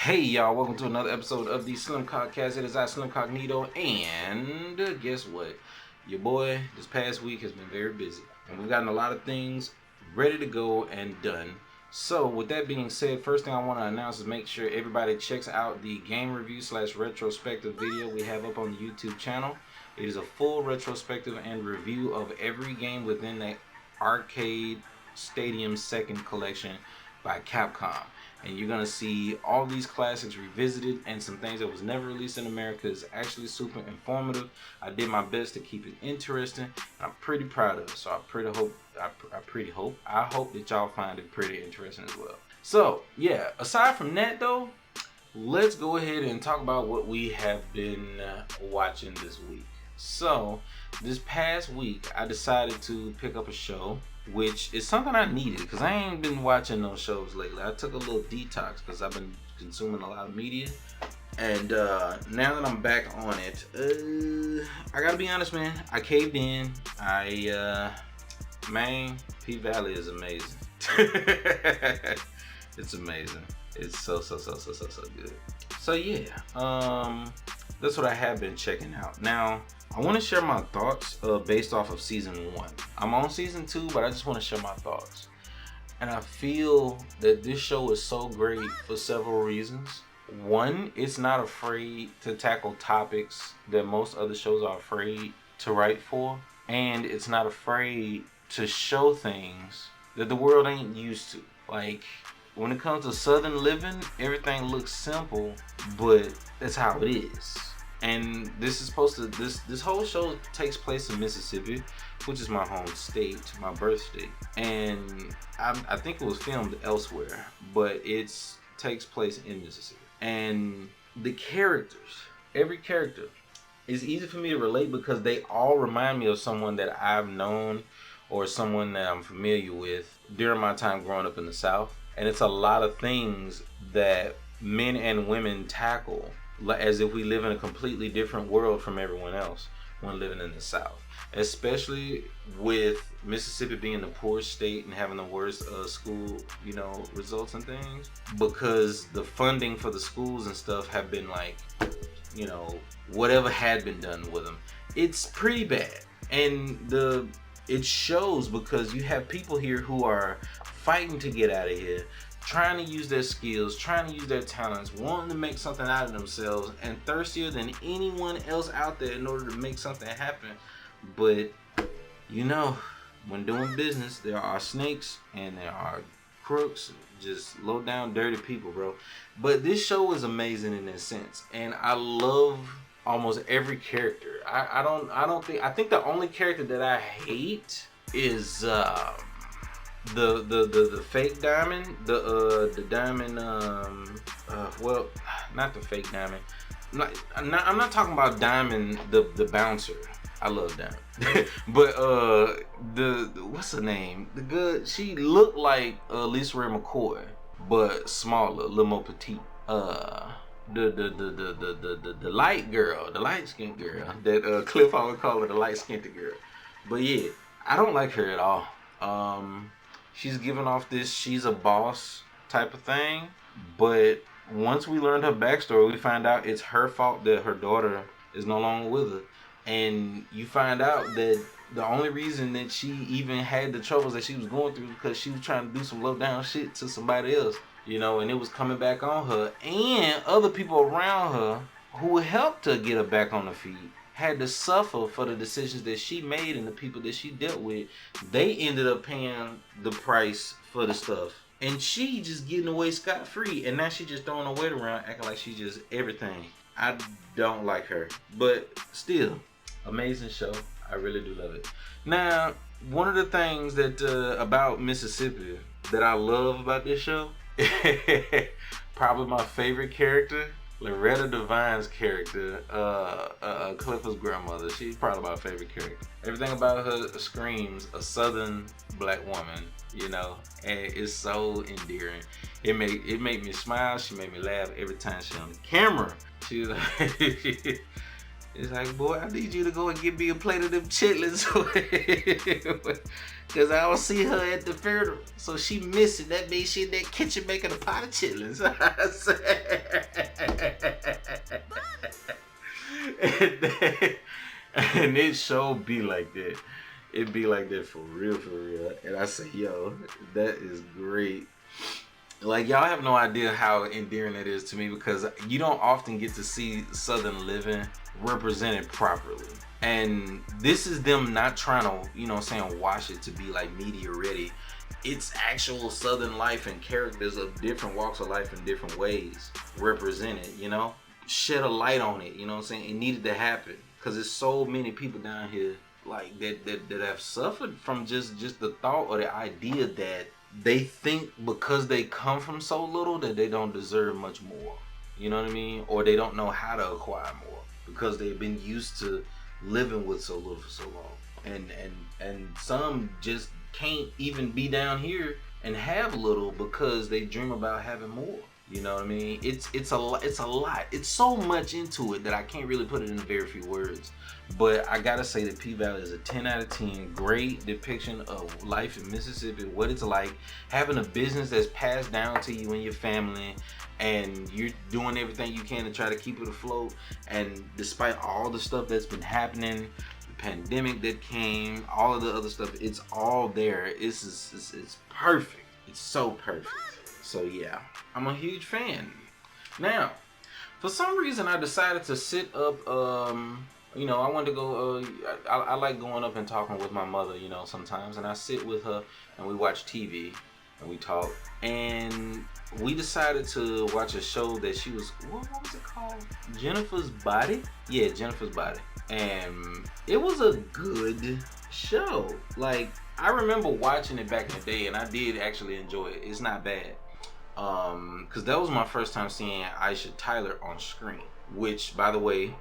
Hey y'all, welcome to another episode of the Slim Cogcast. It is I, Slim Cognito, and guess what? Your boy this past week has been very busy, and we've gotten a lot of things ready to go and done. So with that being said, first thing I want to announce is make sure everybody checks out the game review / retrospective video we have up on the YouTube channel. It is a full retrospective and review of every game within the Arcade Stadium Second Collection by Capcom. And you're gonna see all these classics revisited and some things that was never released in America. Is actually super informative. I did my best to keep it interesting. I'm pretty proud of it. So I hope that y'all find it pretty interesting as well. So yeah, aside from that though, let's go ahead and talk about what we have been watching this week. So this past week I decided to pick up a show, which is something I needed because I ain't been watching those shows lately. I took a little detox because I've been consuming a lot of media, and now that I'm back on it, I gotta be honest, man. I caved in. P-Valley is amazing. It's amazing. It's so good. So yeah, that's what I have been checking out. Now, I want to share my thoughts based off of season 1. I'm on season 2, but I just want to share my thoughts. And I feel that this show is so great for several reasons. One, it's not afraid to tackle topics that most other shows are afraid to write for. And it's not afraid to show things that the world ain't used to. Like, when it comes to Southern living, everything looks simple, but that's how it is. And this is supposed to, this whole show takes place in Mississippi, which is my home state, my birth state. And I think it was filmed elsewhere, but it takes place in Mississippi. And the characters, every character, is easy for me to relate because they all remind me of someone that I've known or someone that I'm familiar with during my time growing up in the South. And it's a lot of things that men and women tackle as if we live in a completely different world from everyone else when living in the South, especially with Mississippi being the poorest state and having the worst school, results and things, because the funding for the schools and stuff have been like, whatever had been done with them. It's pretty bad, and it shows because you have people here who are fighting to get out of here, trying to use their skills, trying to use their talents, wanting to make something out of themselves, and thirstier than anyone else out there in order to make something happen. But, when doing business, there are snakes and there are crooks, just low down, dirty people, bro. But this show is amazing in that sense, and I love almost every character. I think the only character that I hate is the fake diamond, the diamond, well, not the fake diamond. I'm not talking about Diamond, the bouncer. I love Diamond, but what's her name? She looked like Lisa Ray McCoy, but smaller, a little more petite. The light girl, the light skinned girl that Cliff always call her, the light skinned girl. But yeah, I don't like her at all. She's giving off this she's a boss type of thing, but once we learned her backstory, we find out it's her fault that her daughter is no longer with her. And you find out that the only reason that she even had the troubles that she was going through because she was trying to do some low down shit to somebody else, and it was coming back on her. And other people around her who helped her get her back on her feet had to suffer for the decisions that she made, and the people that she dealt with, they ended up paying the price for the stuff. And she just getting away scot-free, and now she just throwing her weight around, acting like she just everything. I don't like her, but still, amazing show. I really do love it. Now, one of the things that about Mississippi that I love about this show, probably my favorite character, Loretta Devine's character, Clifford's grandmother. She's probably my favorite character. Everything about her screams a Southern black woman, and it's so endearing. It made me smile. She made me laugh every time she's on the camera. She's like, it's like, boy, I need you to go and get me a plate of them chitlins. Because I don't see her at the funeral. So she missing. That means she in that kitchen making a pot of chitlins. I said, And it sure be like that. It be like that for real, for real. And I say, yo, that is great. Like, y'all have no idea how endearing it is to me, because you don't often get to see Southern living represented properly. And this is them not trying to, you know what I'm saying, wash it to be like media ready. It's actual Southern life and characters of different walks of life in different ways represented, you know? Shed a light on it, you know what I'm saying? It needed to happen, because there's so many people down here like that have suffered from just the thought or the idea that they think because they come from so little that they don't deserve much more. You know what I mean? Or they don't know how to acquire more because they've been used to living with so little for so long. And some just can't even be down here and have little because they dream about having more. You know what I mean? It's a lot. It's so much into it that I can't really put it in very few words. But I gotta say that P-Valley is a 10 out of 10. Great depiction of life in Mississippi, what it's like having a business that's passed down to you and your family, and you're doing everything you can to try to keep it afloat. And despite all the stuff that's been happening, the pandemic that came, all of the other stuff, it's all there. It's perfect. It's so perfect. So yeah, I'm a huge fan. Now, for some reason, I decided to sit up. You know, I wanted to go. I like going up and talking with my mother. You know, sometimes, and I sit with her and we watch TV and we talk. And we decided to watch a show that she was. What was it called? Jennifer's Body. Yeah, Jennifer's Body. And it was a good show. Like, I remember watching it back in the day, and I did actually enjoy it. It's not bad. Because that was my first time seeing Aisha Tyler on screen, which, by the way,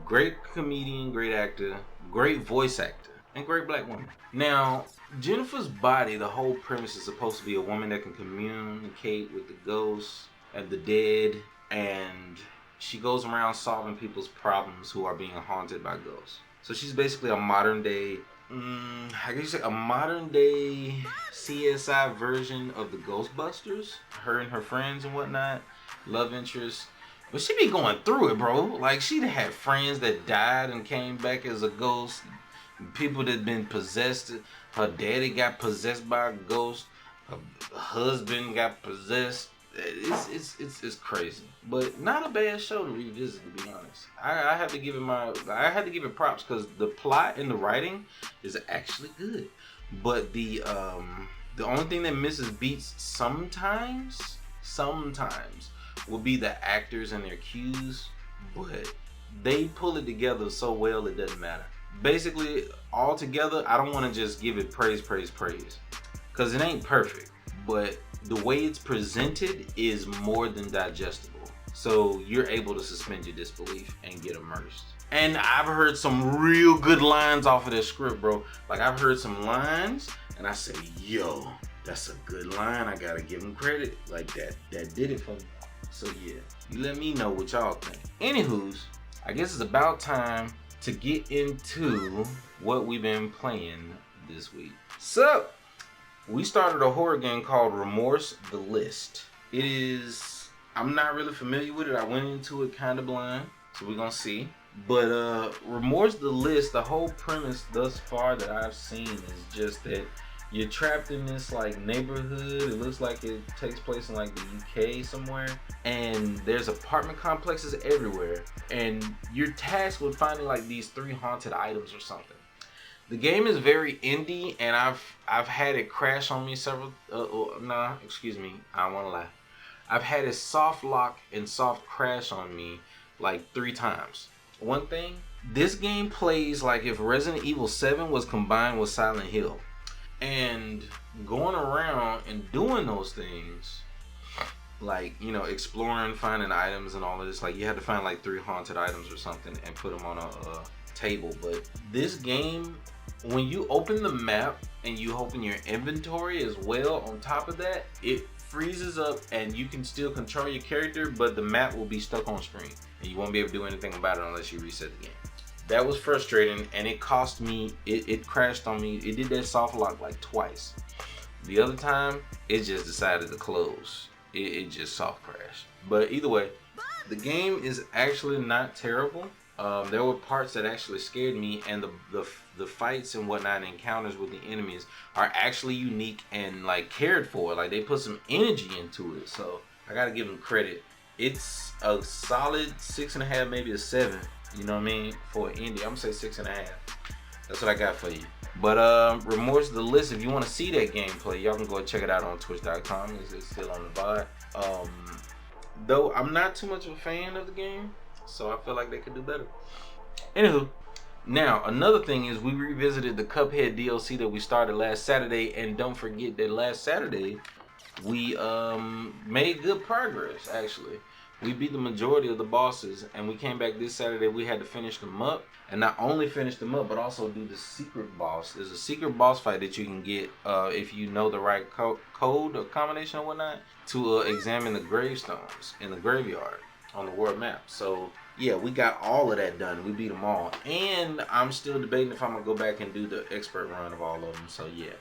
great comedian, great actor, great voice actor, and great black woman. Now, Jennifer's Body, the whole premise is supposed to be a woman that can communicate with the ghosts and the dead, and she goes around solving people's problems who are being haunted by ghosts. So she's basically a modern day, I guess you say a modern day CSI version of the Ghostbusters. Her and her friends and whatnot, love interest. But she be going through it, bro. Like, she'd had friends that died and came back as a ghost. People that been possessed. Her daddy got possessed by a ghost. Her husband got possessed. It's crazy, but not a bad show to revisit, to be honest. I had to give it props, because the plot and the writing is actually good. But the only thing that misses beats sometimes will be the actors and their cues, but they pull it together so well it doesn't matter. Basically, all together, I don't want to just give it praise, because it ain't perfect, but the way it's presented is more than digestible. So you're able to suspend your disbelief and get immersed. And I've heard some real good lines off of this script, bro. Like, I've heard some lines and I say, yo, that's a good line. I gotta give them credit. Like, that did it for me. So yeah, you let me know what y'all think. Anywho's, I guess it's about time to get into what we've been playing this week. So, we started a horror game called Remorse the List. I'm not really familiar with it. I went into it kind of blind, so we're gonna see. But Remorse the List, the whole premise thus far that I've seen is just that you're trapped in this like neighborhood. It looks like it takes place in like the UK somewhere, and there's apartment complexes everywhere, and you're tasked with finding like these 3 haunted items or something. The game is very indie, and I've had it crash on me several. I don't want to lie. I've had it soft lock and soft crash on me like 3 times. One thing, this game plays like if Resident Evil 7 was combined with Silent Hill, and going around and doing those things, like, you know, exploring, finding items and all of this. Like, you had to find like 3 haunted items or something and put them on a table. But this game, when you open the map and you open your inventory as well on top of that, it freezes up and you can still control your character, but the map will be stuck on screen and you won't be able to do anything about it unless you reset the game. That was frustrating, and it cost me, it crashed on me. It did that soft lock like twice. The other time, it just decided to close. It just soft crashed. But either way, the game is actually not terrible. There were parts that actually scared me, and the fights and whatnot, encounters with the enemies are actually unique and like cared for. Like they put some energy into it, so I gotta give them credit. It's a solid 6.5, maybe a 7. You know what I mean? For an indie, I'm gonna say 6.5. That's what I got for you. But Remorse the List, if you want to see that gameplay, y'all can go check it out on twitch.com. It's still on the VOD. Though I'm not too much of a fan of the game, so I feel like they could do better. Anywho, now another thing is we revisited the Cuphead DLC that we started last Saturday, and don't forget that last Saturday we made good progress. Actually, we beat the majority of the bosses, and we came back this Saturday. We had to finish them up, and not only finish them up, but also do the secret boss. There's a secret boss fight that you can get if you know the right code or combination or whatnot to examine the gravestones in the graveyard on the world map. So yeah, we got all of that done. We beat them all, and I'm still debating if I'm gonna go back and do the expert run of all of them. So yeah,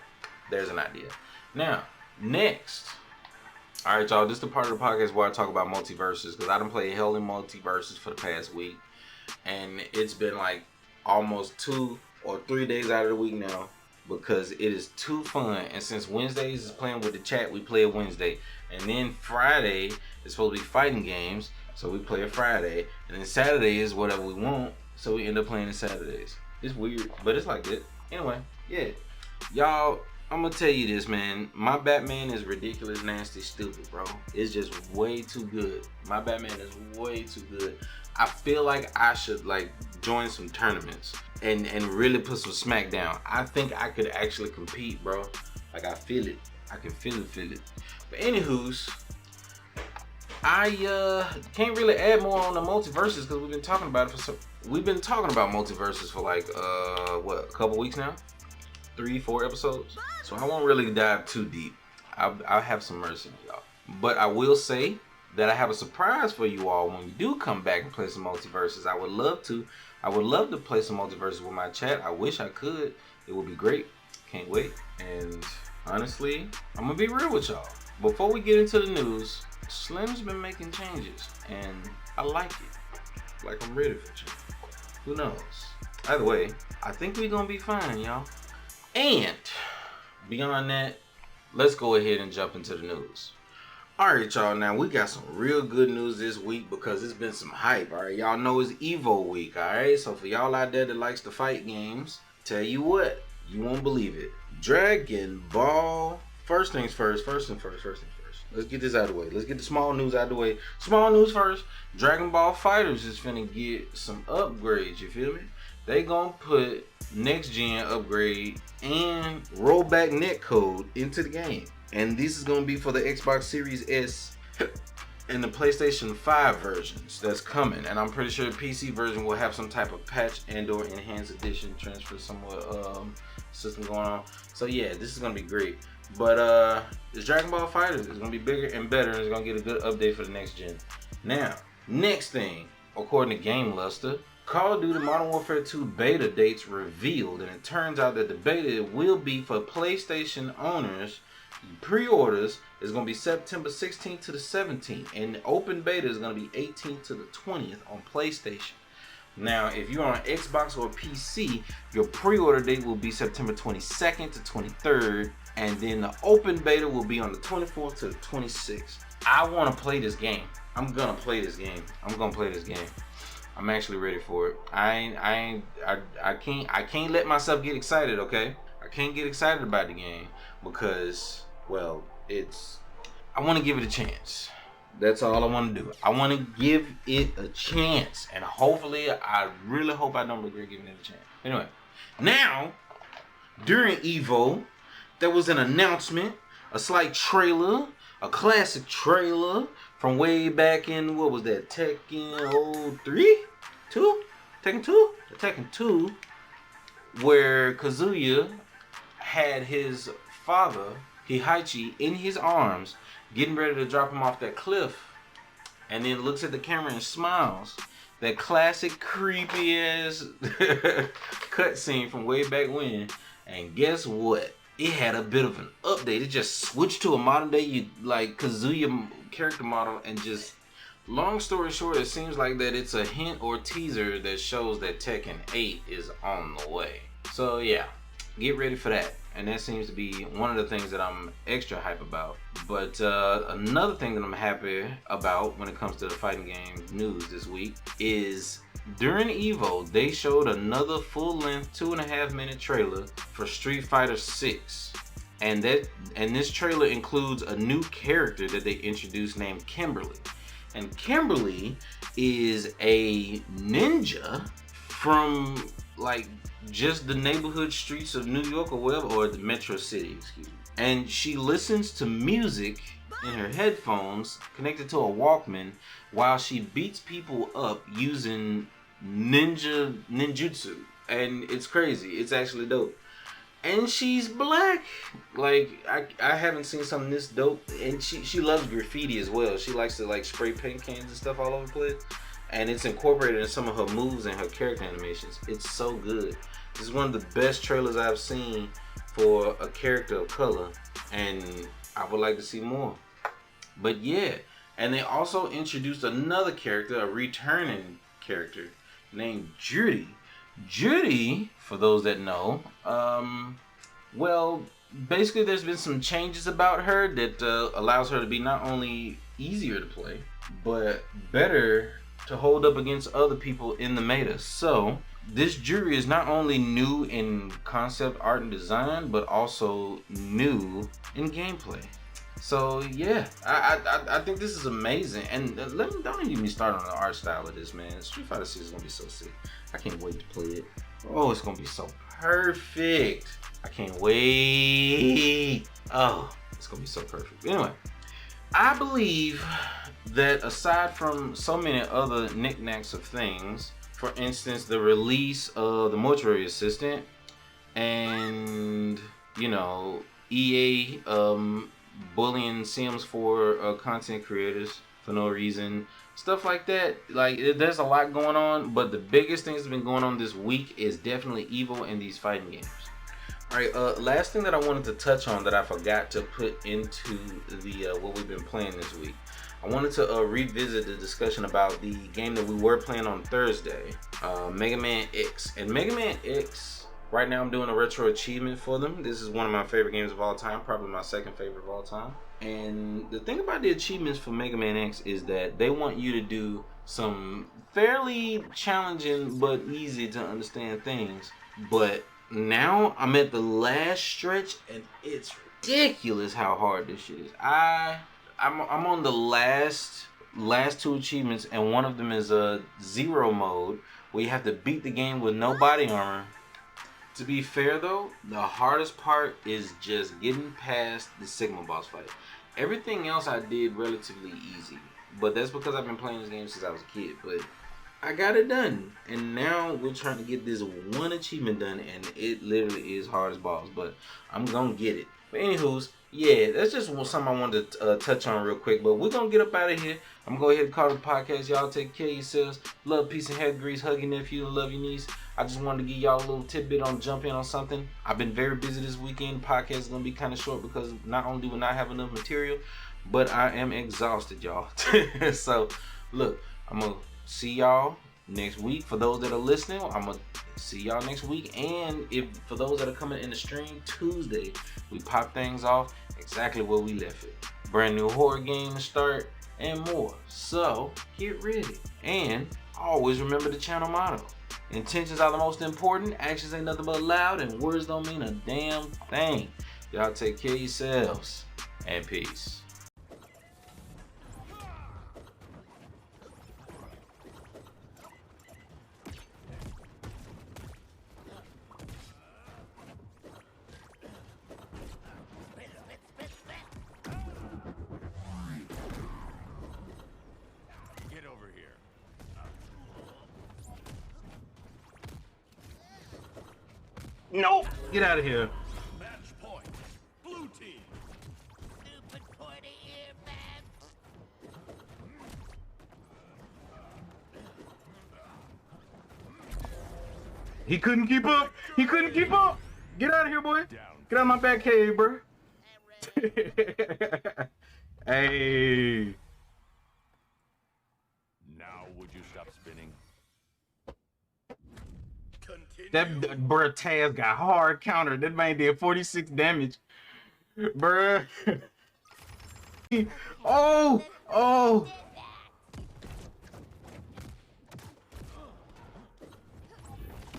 there's an idea. Now, next. All right, y'all, this is the part of the podcast where I talk about multiverses, because I done played hell in multiverses for the past week, and it's been like almost 2 or 3 days out of the week now, because it is too fun. And since Wednesdays is playing with the chat, we play a Wednesday, and then Friday is supposed to be fighting games, so we play a Friday, and then Saturday is whatever we want, so we end up playing the Saturdays. It's weird, but it's like that. Anyway, yeah, y'all, I'm gonna tell you this, man. My Batman is ridiculous, nasty, stupid, bro. It's just way too good. My Batman is way too good. I feel like I should like join some tournaments and really put some smack down. I think I could actually compete, bro. Like I feel it. I can feel it. But anywho's, I can't really add more on the multiverses because we've been talking about it we've been talking about multiverses for like a couple weeks now. 3-4 episodes, so I won't really dive too deep. I'll have some mercy on y'all, but I will say that I have a surprise for you all when we do come back and play some multiverses. I would love to play some multiverses with my chat. I wish I could. It would be great. Can't wait. And honestly, I'm gonna be real with y'all. Before we get into the news, Slim's been making changes, and I like it. Like I'm ready for change. Who knows? Either way, I think we're gonna be fine, y'all. And beyond that, let's go ahead and jump into the news. Alright, y'all, now we got some real good news this week because it's been some hype. Alright, y'all know it's Evo week. Alright, so for y'all out there that likes to fight games, tell you what, you won't believe it. Dragon Ball. First things first. Let's get this out of the way. Let's get the small news out of the way. Small news first. Dragon Ball FighterZ is finna get some upgrades, you feel me? They gonna put next gen upgrade and rollback netcode into the game, and this is gonna be for the Xbox Series S and the PlayStation 5 versions that's coming. And I'm pretty sure the PC version will have some type of patch and/or enhanced edition transfer somewhat system going on. So yeah, this is gonna be great. But this Dragon Ball FighterZ is gonna be bigger and better, and it's gonna get a good update for the next gen. Now, next thing, according to Game Luster, Call of Duty Modern Warfare 2 beta dates revealed, and it turns out that the beta will be for PlayStation owners. Pre-orders is going to be September 16th to the 17th, and the open beta is going to be 18th to the 20th on PlayStation. Now, if you're on Xbox or PC, your pre-order date will be September 22nd to 23rd, and then the open beta will be on the 24th to the 26th. I want to play this game. I'm going to play this game. I'm actually ready for it. I can't let myself get excited, okay? I can't get excited about the game because, well, I want to give it a chance. That's all I want to do. I want to give it a chance, and hopefully, I really hope I don't regret giving it a chance. Anyway, now, during Evo, there was an announcement, a slight trailer, a classic trailer from way back in, what was that, Tekken 03? Tekken 2? Tekken 2, where Kazuya had his father, Heihachi, in his arms, getting ready to drop him off that cliff, and then looks at the camera and smiles. That classic creepy ass cutscene from way back when. And guess what? It had a bit of an update. It just switched to a modern day like Kazuya character model and just long story short, it seems like that it's a hint or teaser that shows that Tekken 8 is on the way. So yeah, get ready for that. And that seems to be one of the things that I'm extra hype about. But another thing that I'm happy about when it comes to the fighting game news this week is during EVO, they showed another full-length 2.5-minute trailer for Street Fighter 6. And this trailer includes a new character that they introduced named Kimberly. And Kimberly is a ninja from like just the neighborhood streets of New York or wherever, or the Metro City, excuse me. And she listens to music in her headphones connected to a Walkman while she beats people up using ninjutsu. And it's crazy. It's actually dope. And she's black. Like I haven't seen something this dope. And she loves graffiti as well. She likes to like spray paint cans and stuff all over the place. And it's incorporated in some of her moves and her character animations. It's so good. This is one of the best trailers I've seen for a character of color, and I would like to see more. But yeah, and they also introduced another character, a returning character named Juri. Juri, for those that know, well, basically there's been some changes about her that allows her to be not only easier to play, but better to hold up against other people in the meta. So this Juri is not only new in concept art and design, but also new in gameplay. So yeah, I think this is amazing. And don't even start on the art style of this, man. Street Fighter 6 is gonna be so sick. I can't wait to play it. Oh, it's gonna be so perfect. I can't wait. Oh, it's gonna be so perfect. Anyway, I believe that aside from so many other knickknacks of things, for instance, the release of the Mortuary Assistant and, you know, EA bullying Sims for content creators for no reason, stuff like that. Like, there's a lot going on, but the biggest thing that's been going on this week is definitely EVO and these fighting games. Alright, last thing that I wanted to touch on that I forgot to put into the what we've been playing this week. I wanted to revisit the discussion about the game that we were playing on Thursday, Mega Man X. And Mega Man X, right now I'm doing a retro achievement for them. This is one of my favorite games of all time, probably my second favorite of all time. And the thing about the achievements for Mega Man X is that they want you to do some fairly challenging but easy to understand things. But now I'm at the last stretch and it's ridiculous how hard this shit is. I'm on the last two achievements, and one of them is a zero mode where you have to beat the game with no body armor. To be fair though, the hardest part is just getting past the Sigma boss fight. Everything else I did relatively easy, but that's because I've been playing this game since I was a kid. But I got it done, and now we're trying to get this one achievement done, and it literally is hard as balls, but I'm gonna get it. But anywho's, yeah, that's just something I wanted to touch on real quick. But we're going to get up out of here. I'm going to go ahead and call the podcast. Y'all take care of yourselves. Love, peace, and hair grease. Hug your nephew and love your niece. I just wanted to give y'all a little tidbit on jump in on something. I've been very busy this weekend. The podcast is going to be kind of short because not only do we not have enough material, but I am exhausted, y'all. So, look, I'm going to see y'all next week. For those that are listening, I'm going to see y'all next week. And for those that are coming in the stream, Tuesday, we pop things off exactly where we left it. Brand new horror game to start and more. So get ready. And always remember the channel motto. Intentions are the most important. Actions ain't nothing but loud, and words don't mean a damn thing. Y'all take care of yourselves and peace. Nope. Get out of here. Match point. Blue team. Stupid pointy ear man. He couldn't keep up. He couldn't keep up. Get out of here, boy. Get out of my back cave, bro. Hey. Would you stop spinning? Continue. That bruh Taz got hard countered. That man did 46 damage. Bruh. Oh, oh.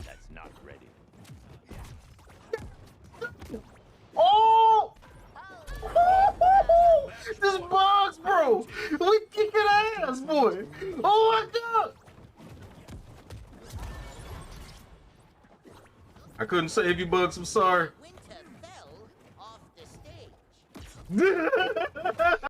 That's not ready. Oh! This bugs, bro. We kicking ass, boy. Oh my god. I couldn't save you, Bugs. I'm sorry. Winter fell off the stage.